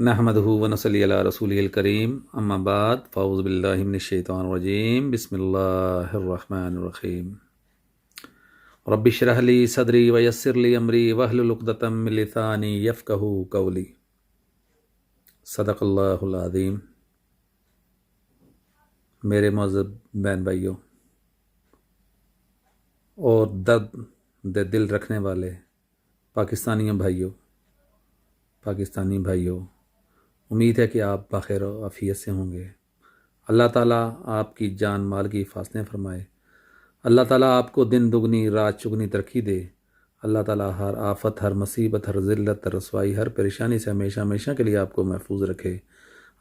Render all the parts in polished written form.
نحمدہ ونصلی علی رسولہ الکریم اما بعد فاعوذ باللہ من الشیطان الرجیم بسم اللہ الرحمن الرحیم رب اشرح لی صدری ویسر لی امری واحلل عقدۃ من لسانی یفقہوا قولی۔ صدق اللہ العظیم۔ میرے معزز بہن بھائیوں اور درد دل رکھنے والے پاکستانی بھائیوں، امید ہے کہ آپ بخیر و عافیت سے ہوں گے۔ اللہ تعالیٰ آپ کی جان مال کی حفاظتیں فرمائے۔ اللہ تعالیٰ آپ کو دن دگنی رات چگنی ترقی دے۔ اللہ تعالیٰ ہر آفت، ہر مصیبت، ہر ذلت، ہر رسوائی، ہر پریشانی سے ہمیشہ کے لیے آپ کو محفوظ رکھے۔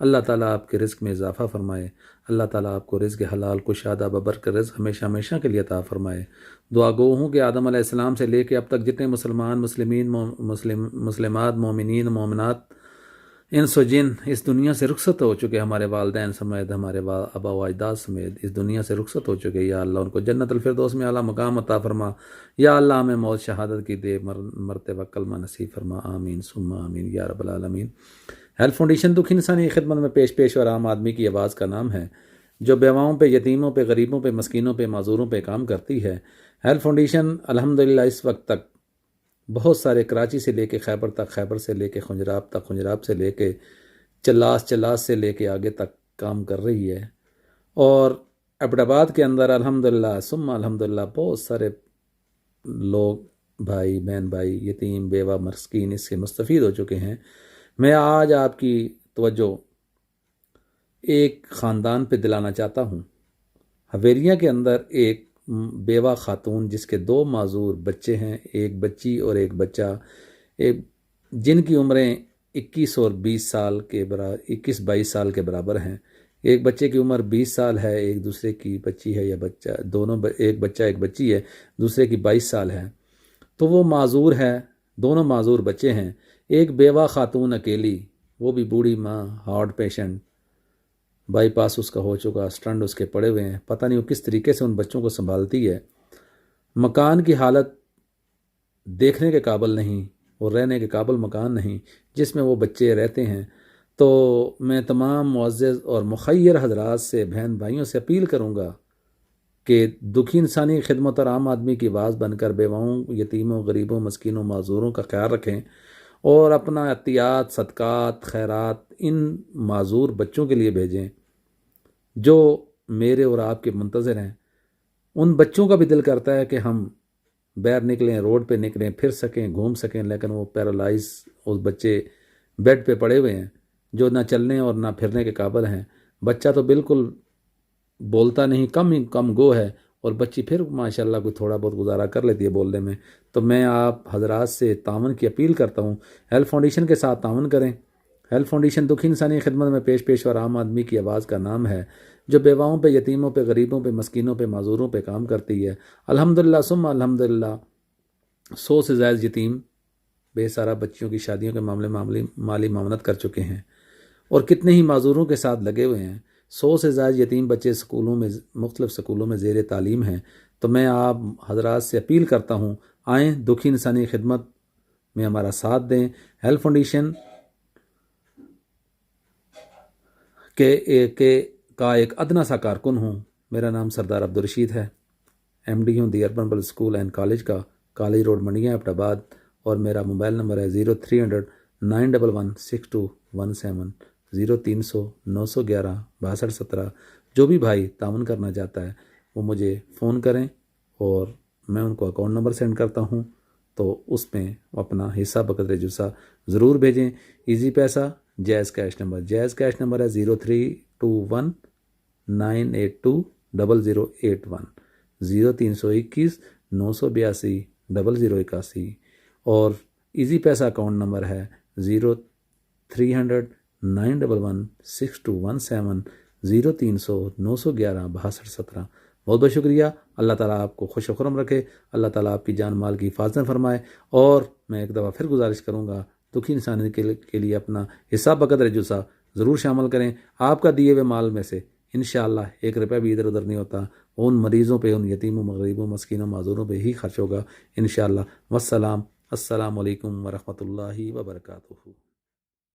اللہ تعالیٰ آپ کے رزق میں اضافہ فرمائے۔ اللہ تعالیٰ آپ کو رزق حلال کشادہ ببرکت رزق ہمیشہ کے لیے عطا فرمائے۔ دعا گو ہوں کہ آدم علیہ السلام سے لے کے اب تک جتنے مسلمات، مومنین، مومنات، انس و جن اس دنیا سے رخصت ہو چکے، ہمارے والدین سمیت، ہمارے آبا و اجداد سمیت اس دنیا سے رخصت ہو چکے، یا اللہ ان کو جنت الفردوس میں اعلیٰ مقام عطا فرما۔ یا اللہ ہمیں موت شہادت کی دے، مرتے وقت کلمہ نصیب فرما۔ آمین ثم آمین یا رب العالمین۔ ہیلپ فاؤنڈیشن دکھ انسانی خدمت میں پیش اور عام آدمی کی آواز کا نام ہے، جو بیواؤں پہ، یتیموں پہ، غریبوں پہ، مسکینوں پہ، معذوروں پہ کام کرتی ہے۔ ہیلپ فاؤنڈیشن الحمدللہ اس وقت تک بہت سارے کراچی سے لے کے خیبر تک، خیبر سے لے کے خنجراب تک، خنجراب سے لے کے چلاس سے لے کے آگے تک کام کر رہی ہے، اور ایبٹ آباد کے اندر الحمدللہ ثم الحمدللہ بہت سارے لوگ، بھائی بہن، یتیم بیوہ مسکین اس سے مستفید ہو چکے ہیں۔ میں آج آپ کی توجہ ایک خاندان پہ دلانا چاہتا ہوں۔ حویلیہ کے اندر ایک بیوہ خاتون جس کے 2 معذور بچے ہیں، ایک بچی اور ایک بچہ، جن کی عمریں 21 اور 22 سال کے برابر، 21-22 سال کے برابر ہیں۔ ایک بچے کی عمر 20 سال ہے، ایک دوسرے کی بچی ہے یا بچہ، دونوں ایک بچہ ایک بچی ہے، دوسرے کی 22 سال ہے۔ تو وہ معذور ہے، دونوں معذور بچے ہیں۔ ایک بیوہ خاتون اکیلی، وہ بھی بوڑھی ماں، ہارٹ پیشنٹ، بائی پاس اس کا ہو چکا، سٹنٹ اس کے پڑے ہوئے ہیں، پتہ نہیں وہ کس طریقے سے ان بچوں کو سنبھالتی ہے۔ مکان کی حالت دیکھنے کے قابل نہیں اور رہنے کے قابل مکان نہیں جس میں وہ بچے رہتے ہیں۔ تو میں تمام معزز اور مخیر حضرات سے، بہن بھائیوں سے اپیل کروں گا کہ دکھی انسانی خدمت اور عام آدمی کی آواز بن کر بیواؤں، یتیموں، غریبوں، مسکینوں، معذوروں کا خیال رکھیں، اور اپنا عطیات، صدقات، خیرات ان معذور بچوں کے لیے بھیجیں جو میرے اور آپ کے منتظر ہیں۔ ان بچوں کا بھی دل کرتا ہے کہ ہم باہر نکلیں، روڈ پہ نکلیں، پھر سکیں، گھوم سکیں، لیکن وہ پیرالائز، اس بچے بیڈ پہ پڑے ہوئے ہیں جو نہ چلنے اور نہ پھرنے کے قابل ہیں۔ بچہ تو بالکل بولتا نہیں، کم گو ہے، اور بچی پھر ماشاءاللہ کوئی تھوڑا بہت گزارا کر لیتی ہے بولنے میں۔ تو میں آپ حضرات سے تعاون کی اپیل کرتا ہوں، ہیلپ فاؤنڈیشن کے ساتھ تعاون کریں۔ ہیلپ فاؤنڈیشن دکھی انسانی خدمت میں پیش اور عام آدمی کی آواز کا نام ہے، جو بیواؤں پہ، یتیموں پہ، غریبوں پہ، مسکینوں پہ، معذوروں پہ کام کرتی ہے۔ الحمدللہ ثم الحمدللہ 100 سے زائد یتیم بے سارا بچیوں کی شادیوں کے معاملے مالی معاونت کر چکے ہیں، اور کتنے ہی معذوروں کے ساتھ لگے ہوئے ہیں۔ 100 سے زائد یتیم بچے سکولوں میں، مختلف سکولوں میں زیر تعلیم ہیں۔ تو میں آپ حضرات سے اپیل کرتا ہوں، آئیں دکھی انسانی خدمت میں ہمارا ساتھ دیں۔ ہیلپ فاؤنڈیشن کا ایک ادنا سا کارکن ہوں۔ میرا نام سردار عبدالرشید ہے، MD ہوں the urban public school and college کا، college road Mandian Abbottabad, اور میرا موبائل نمبر ہے 0300-911-6217، 0300-911-6217۔ جو بھی بھائی تعاون کرنا چاہتا ہے وہ مجھے فون کریں، اور میں ان کو اکاؤنٹ نمبر سینڈ کرتا ہوں، تو اس میں اپنا حصہ بقدر جسہ ضرور بھیجیں۔ ایزی پیسہ، جائز کیش نمبر ہے 0321-982-0081، 0321-982-0081، اور ایزی پیسہ اکاؤنٹ نمبر ہے 0300-911-6217، 0300-911-6217۔ بہت بہت شکریہ۔ اللہ تعالیٰ آپ کو خوش و خرم رکھے، اللہ تعالیٰ آپ کی جان مال کی حفاظت فرمائے، اور میں ایک دفعہ پھر گزارش کروں گا، دکھی انسانی کے لیے اپنا حصہ بقدر جسہ ضرور شامل کریں۔ آپ کا دیے ہوئے مال میں سے انشاءاللہ 1 روپیہ بھی ادھر ادھر نہیں ہوتا، ان مریضوں پہ، ان یتیموں، غریبوں، مسکینوں، معذوروں پہ ہی خرچ ہوگا انشاءاللہ۔ السلام علیکم ورحمۃ اللہ وبرکاتہ۔